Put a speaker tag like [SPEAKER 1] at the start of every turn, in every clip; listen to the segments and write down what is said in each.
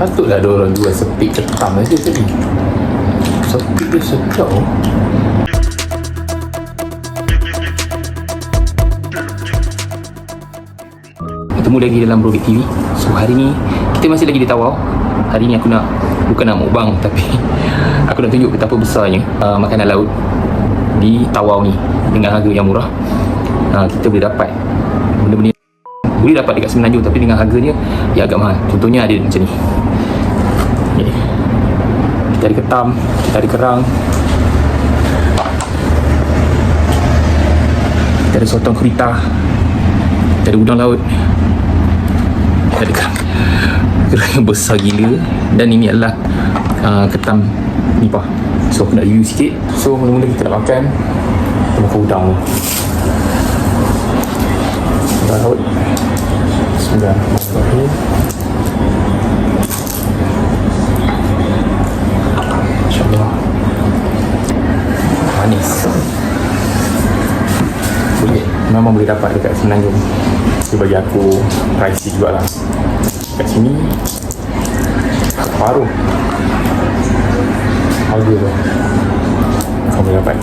[SPEAKER 1] Patutlah ada orang jual sepik ketam aja tadi. Sepik dia sedap. Bertemu lagi dalam Bro Big TV. So hari ni kita masih lagi di Tawau. Hari ni aku nak, bukan nak mukbang, tapi aku nak tunjuk betapa besarnya makanan laut di Tawau ni dengan harga yang murah. Kita boleh dapat benda-benda boleh dapat dekat Semenanjung, tapi dengan harganya yang agak mahal. Contohnya ada macam ni. Kita ada ketam, kita ada kerang, kita ada sotong kurita, kita ada udang laut, kita ada kerang yang besar gila. Dan ini adalah ketam nipah. So aku nak review sikit. So mula-mula kita nak makan, kita makan udang ni. Udang laut. Bismillahirrahmanirrahim. InsyaAllah manis. Memang boleh dapat dekat Semenanjung. Dia bagi aku pricey jugalah. Kat sini paruh harga tu kau boleh dapat.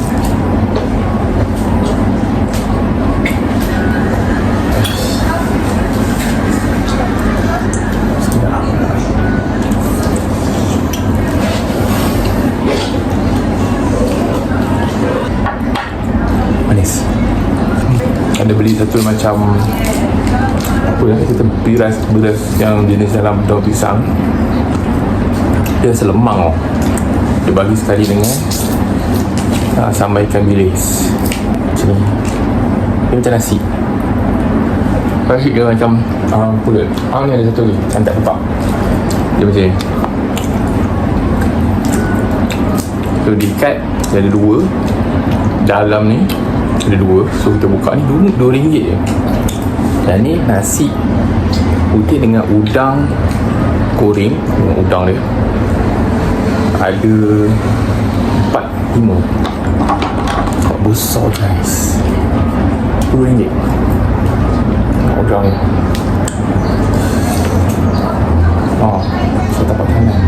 [SPEAKER 1] Manis. Ada beli satu macam apa ya, kita beras yang jenis dalam daun pisang. Dia selemang oh. Dia bagi sekali dengan sambal ikan bilis macam ni. Dia macam nasi. Rasa dia macam pulut. Ni ada satu ni yang tak nampak. Dia macam ni. So diikat, dia ada dua. Dalam ni ada dua. So kita buka ni dulu RM2 je. Dan ni nasi putih dengan udang goreng, dengan udang dia. Ada 4-5. Kok besar guys. RM2. Udang ni. So tak pakai kanan.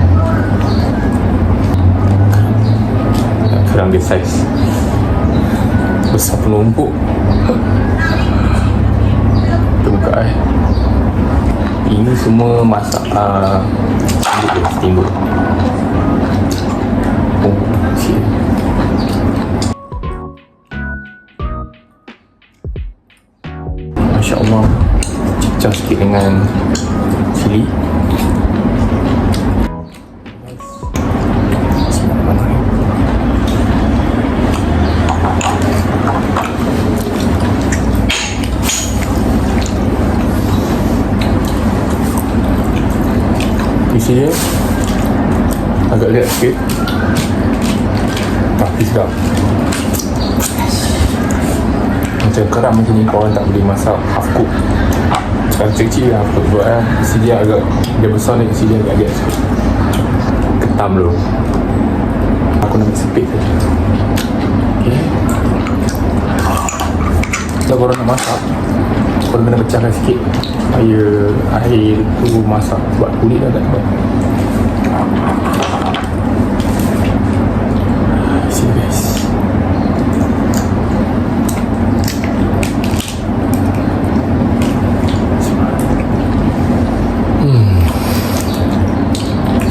[SPEAKER 1] Kerang dia saiz besar penumpuk. Kita buka Ini semua masak steamboat. Oh, shit. Masya Allah. Cicah sikit dengan cili. Isi dia agak lihat sikit, tapi sedap. Macam kerang macam ni korang tak boleh masak half cook. Sekarang kecil lah half cook buat isi dia agak, dia besar ni, isi dia agak lihat sikit. Ketam dulu. Aku nak sepit saja. Okay. Kalau korang nak masak, korang kena pecahkan sikit air tu masak, sebab kulit dah tak kuat. Sini guys.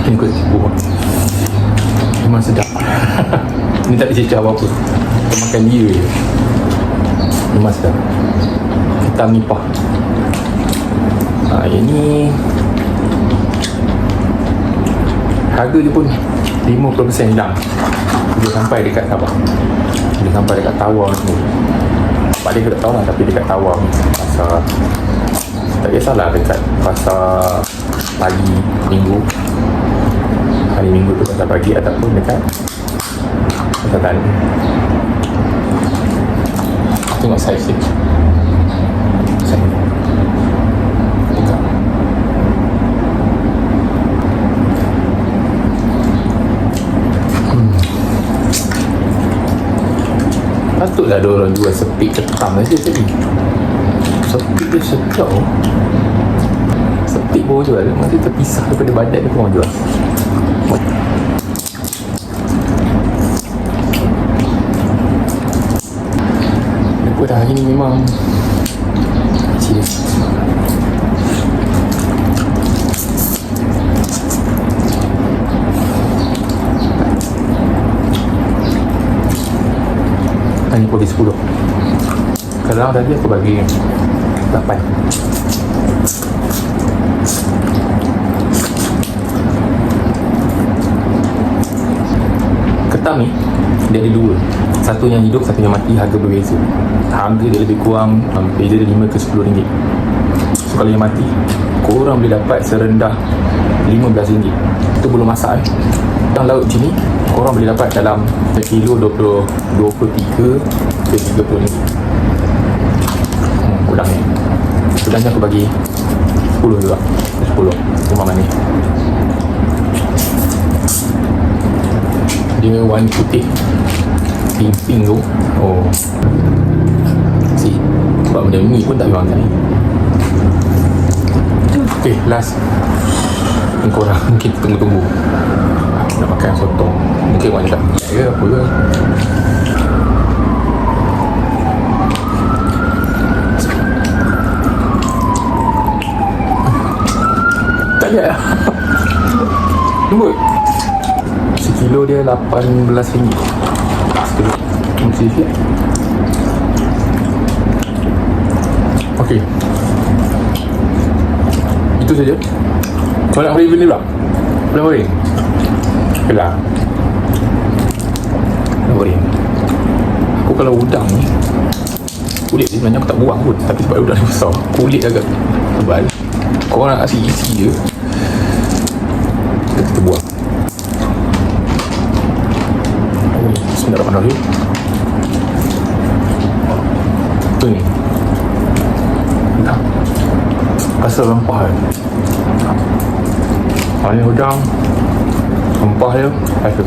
[SPEAKER 1] Ini kot buah. Memang sedap. Ini tak dicecah apa-apa. Kita makan dia je. Memang sedap. Ketam nipah. Ini harga dia pun 50% hilang. Dia sampai dekat Sabah. Dia sampai dekat Tawau ni. Sebab dia tak tahu lah, tapi dekat Tawau ni pasar, tak kisahlah dekat pasar pagi minggu, hari minggu tu pasar pagi, ataupun dekat pasar tani. Tengok saiz dia. Patutlah ada orang jual sepik ketam aja tadi. Sepik dia sedap. Sepik pun jual. Dia terpisah daripada badan dia pun orang jual. Apa dah hari ni memang serius. Ini aku bagi 10. Kalau tadi aku bagi 8. Ketam ni dia ada dua. Satu yang hidup, satu yang mati. Harga berbeza. Harga dia lebih kurang beza dia 5 ke 10 ringgit. So kalau yang mati, korang boleh dapat serendah 15 ringgit. Itu belum masak ni. Yang laut sini korang boleh dapat dalam kilo 23 ke 30 ringgit. Udang ni. Udangnya aku bagi 10 juga. 10 rumah mana ni. Dia warna putih pink tu. Oh si sebab benda ni pun tak boleh makan ni. Okay, last korang mungkin tunggu-tunggu nak makan sotong. Mungkin orang tak ke apa ke. Tak lihat lah. Lembut. Sekilo dia 18 ringgit. Sekilo mesti sikit. Ok, itu saja. Kau nak beli pula? Boleh beli? Ok lah. Boleh beli. Aku kalau udang ni, kulit dia sebenarnya aku tak buang pun. Tapi sebab udang dia besar, kulit agak tebal. Korang nak kasi isi je, kita buang. Bismillahirrahmanirrahim. Tu ni rasa rempah dia. Ini udang, rempah dia rasa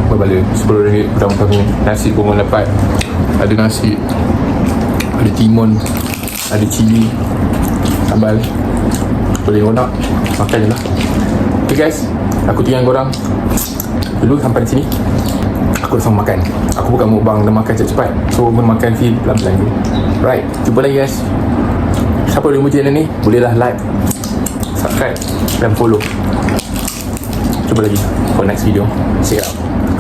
[SPEAKER 1] berbalik. 10 ringgit udang kami. Nasi pun dapat. Ada nasi, ada timun, ada cili, sambal. Boleh korang nak makan je lah. Okay guys, aku tinggal korang dulu sampai di sini. Aku dah sama makan. Aku bukan mukbang dan makan cepat-cepat. So makan feel pelan-pelan dulu. Right, jumpa lagi guys. Siapa yang jumpa channel ni, bolehlah like, subscribe dan follow. Jumpa lagi for next video. See you out.